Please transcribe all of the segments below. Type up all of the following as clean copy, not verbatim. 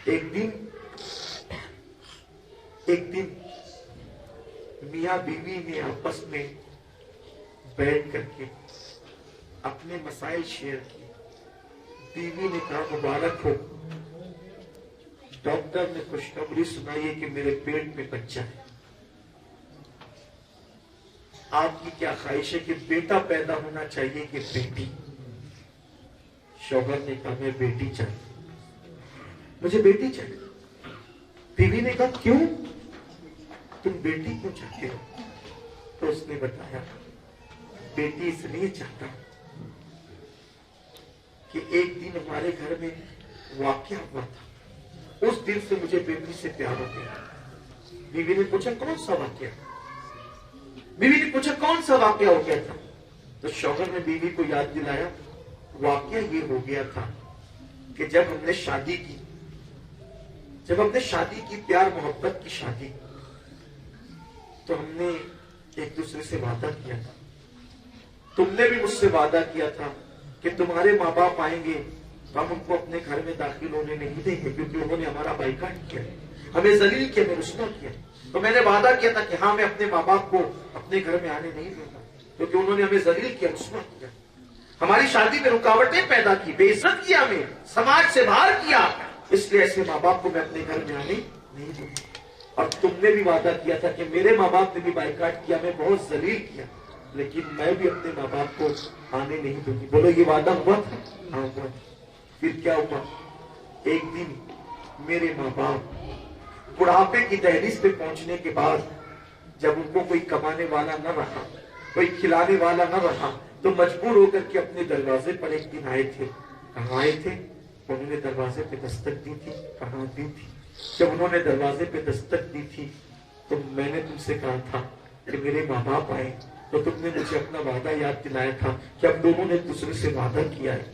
ایک دن میاں بیوی نے آپس میں بیٹھ کر کے اپنے مسائل شیئر کیے. بیوی نے کہا مبارک ہو، ڈاکٹر نے خوشخبری سنائی ہے کہ میرے پیٹ میں بچہ ہے. آپ کی کیا خواہش ہے کہ بیٹا پیدا ہونا چاہیے کہ بیٹی؟ شوہر نے کہا میں بیٹی چاہیے، مجھے بیٹی چاہیے. بیوی نے کہا کیوں، تم بیٹی کیوں چاہتے ہو؟ تو اس نے بتایا بیٹی اس لیے چاہتا ہوں کہ ایک دن ہمارے گھر میں واقعہ ہوا تھا، اس دن سے مجھے بیٹی سے پیار ہو گیا. بیوی نے پوچھا کون سا واقعہ؟ بیوی نے پوچھا کون سا واقعہ ہو گیا تھا؟ تو شوہر نے بیوی کو یاد دلایا واقعہ یہ ہو گیا تھا کہ جب ہم نے شادی کی، پیار محبت کی شادی، تو ہم نے ایک دوسرے سے وعدہ کیا تھا. تم نے بھی مجھ سے وعدہ کیا تھا کہ تمہارے ماں باپ آئیں گے تو ہم ان کو اپنے گھر میں داخل ہونے نہیں دیں گے، کیونکہ انہوں نے ہمارا بائیکاٹ کیا، ہمیں ذلیل کیا، ہمیں رسوا کیا. تو میں نے وعدہ کیا تھا کہ ہاں میں اپنے ماں باپ کو اپنے گھر میں آنے نہیں دوں گا، کیونکہ انہوں نے ہمیں ذلیل کیا، رسوا کیا، ہماری شادی میں رکاوٹیں پیدا کی، بے عزت کیا، ہمیں سماج سے باہر کیا. اس لیے ایسے ماں باپ کو میں اپنے گھر میں آنے نہیں دوں گا. اور تم نے بھی وعدہ کیا تھا کہ میرے ماں باپ نے بھی بائیکاٹ کیا، میں بہت ذلیل کیا، لیکن میں بھی اپنے ماں باپ کو آنے نہیں دوں گی. بولو یہ وعدہ ہوا تھا؟ ہاں ہوا. پھر کیا ہوا؟ ایک دن میرے ماں باپ بڑھاپے کی دہلیز پہ پہنچنے کے بعد جب ان کو کوئی کمانے والا نہ رہا، کوئی کھلانے والا نہ رہا، تو مجبور ہو کر کے اپنے دروازے پر ایک دن آئے تھے. کہاں آئے تھے؟ انہوں نے دروازے پہ دستک دی تھی. کہاں دی تھی؟ جب انہوں نے دروازے پہ دستک دی تھی تو میں نے تم سے کہا تھا کہ میرے ماں باپ آئے، تو تم نے مجھے اپنا وعدہ یاد دلایا تھا کہ ہم دونوں نے دوسرے سے وعدہ کیا ہے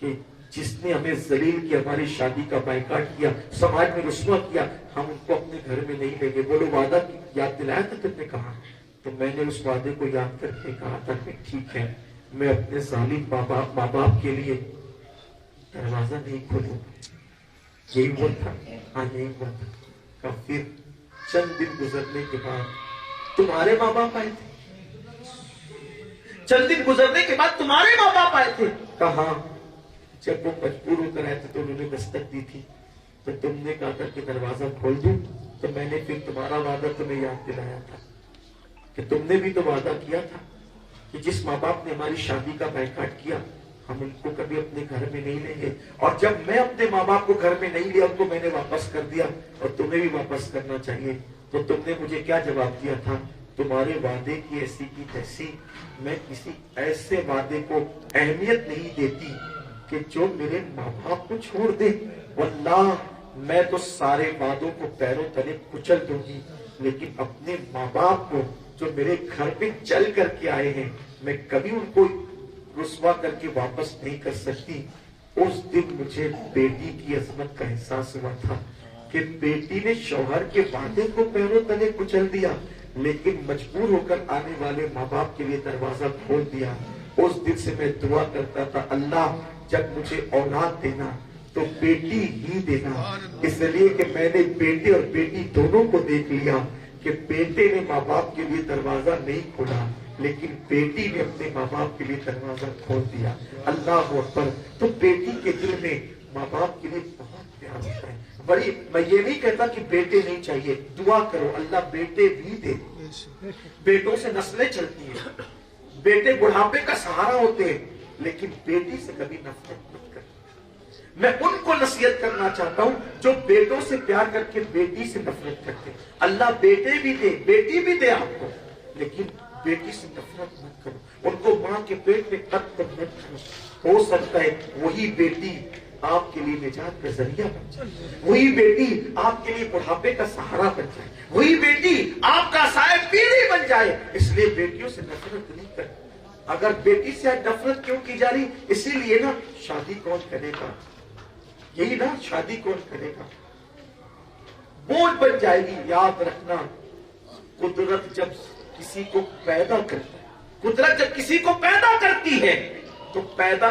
کہ جس نے ہمیں ذلیل کیا، ہماری شادی کا بائیکاٹ کیا، سماج میں رسوا کیا، ہم ان کو اپنے گھر میں نہیں لیں گے. بولو وعدہ یاد دلایا تھا تم نے؟ کہا. تو میں نے اس وعدے کو یاد کر کے کہا تھا کہ ٹھیک ہے، میں اپنے ظالم ماں باپ کے لیے دروازہ نہیں کھولوں. یہی ہوا تھا؟ ہاں یہی ہوا تھا. پھر چند دن گزرنے کے بعد تمہارے ماں باپ آئے تھے. چند دن گزرنے کے بعد تمہارے ماں باپ آئے تھے. کہاں؟ جب وہ مجبور ہو کر آئے تھے تو انہوں نے دستک دی تھی، تو تم نے کہا تھا کہ دروازہ کھول دوں. تو میں نے پھر تمہارا وعدہ تمہیں یاد دلایا تھا کہ تم نے بھی تو وعدہ کیا تھا کہ جس ماں باپ نے ہماری شادی کا بائیکاٹ کیا ہم ان کو کبھی اپنے گھر میں نہیں لیں گے. اور جب میں اپنے ماں باپ کو گھر میں نہیں لیا، ان کو میں نے واپس کر دیا، اور تمہیں بھی واپس کرنا چاہیے. تو تم نے مجھے کیا جواب دیا تھا؟ تمہارے وعدے کی ایسی کی تیسی، میں کسی ایسے وعدے کو اہمیت نہیں دیتی کہ جو میرے ماں باپ کو چھوڑ دے. واللہ میں تو سارے وعدوں کو پیروں تلے کچل دوں گی، لیکن اپنے ماں باپ کو جو میرے گھر پہ چل کر کے آئے ہیں میں کبھی ان کو رسوا کر کے واپس نہیں کر سکتی. اس دن مجھے بیٹی کی عظمت کا احساس ہوا تھا کہ بیٹی نے شوہر کے وعدے کو پیروں تلے کچل دیا، لیکن مجبور ہو کر آنے والے ماں باپ کے لیے دروازہ کھول دیا. اس دن سے میں دعا کرتا تھا اللہ جب مجھے اولاد دینا تو بیٹی ہی دینا، اس لیے کہ میں نے بیٹے اور بیٹی دونوں کو دیکھ لیا کہ بیٹے نے ماں باپ کے لیے دروازہ نہیں کھولا، لیکن بیٹی نے اپنے ماں باپ کے لیے دروازہ کھول دیا. اللہ اکبر. تو بیٹی کے دل میں ماں باپ کے لیے بہت پیار ہوتا ہے. بڑی میں یہ نہیں کہتا کہ بیٹے نہیں چاہیے، دعا کرو اللہ بیٹے بھی دے. بیٹوں سے نسلیں چلتی ہیں، بیٹے بڑھاپے کا سہارا ہوتے ہیں، لیکن بیٹی سے کبھی نفرت مت کرو. میں ان کو نصیحت کرنا چاہتا ہوں جو بیٹوں سے پیار کر کے بیٹی سے نفرت کرتے ہیں. اللہ بیٹے بھی دے بیٹی بھی دے آپ کو، لیکن بیٹی سے نفرت مت کرو. ان کو ماں کے پیٹ میں قتل مت کرو. ہو سکتا ہے وہی بیٹی آپ کے لیے نجات کا ذریعہ بن جائے، وہی بیٹی آپ کے لیے بڑھاپے کا سہارا بن جائے، وہی بیٹی آپ کا سائے پیری بن جائے. اس لیے بیٹیوں سے نفرت نہیں کرو. اگر بیٹی سے نفرت کیوں کی جا رہی؟ اسی لیے نا شادی کون کرے گا؟ یہی نا شادی کون کرے گا؟ بوجھ بن جائے گی. یاد رکھنا قدرت جب کسی کو پیدا کرتی ہے، قدرت جب کسی کو پیدا کرتی ہے تو پیدا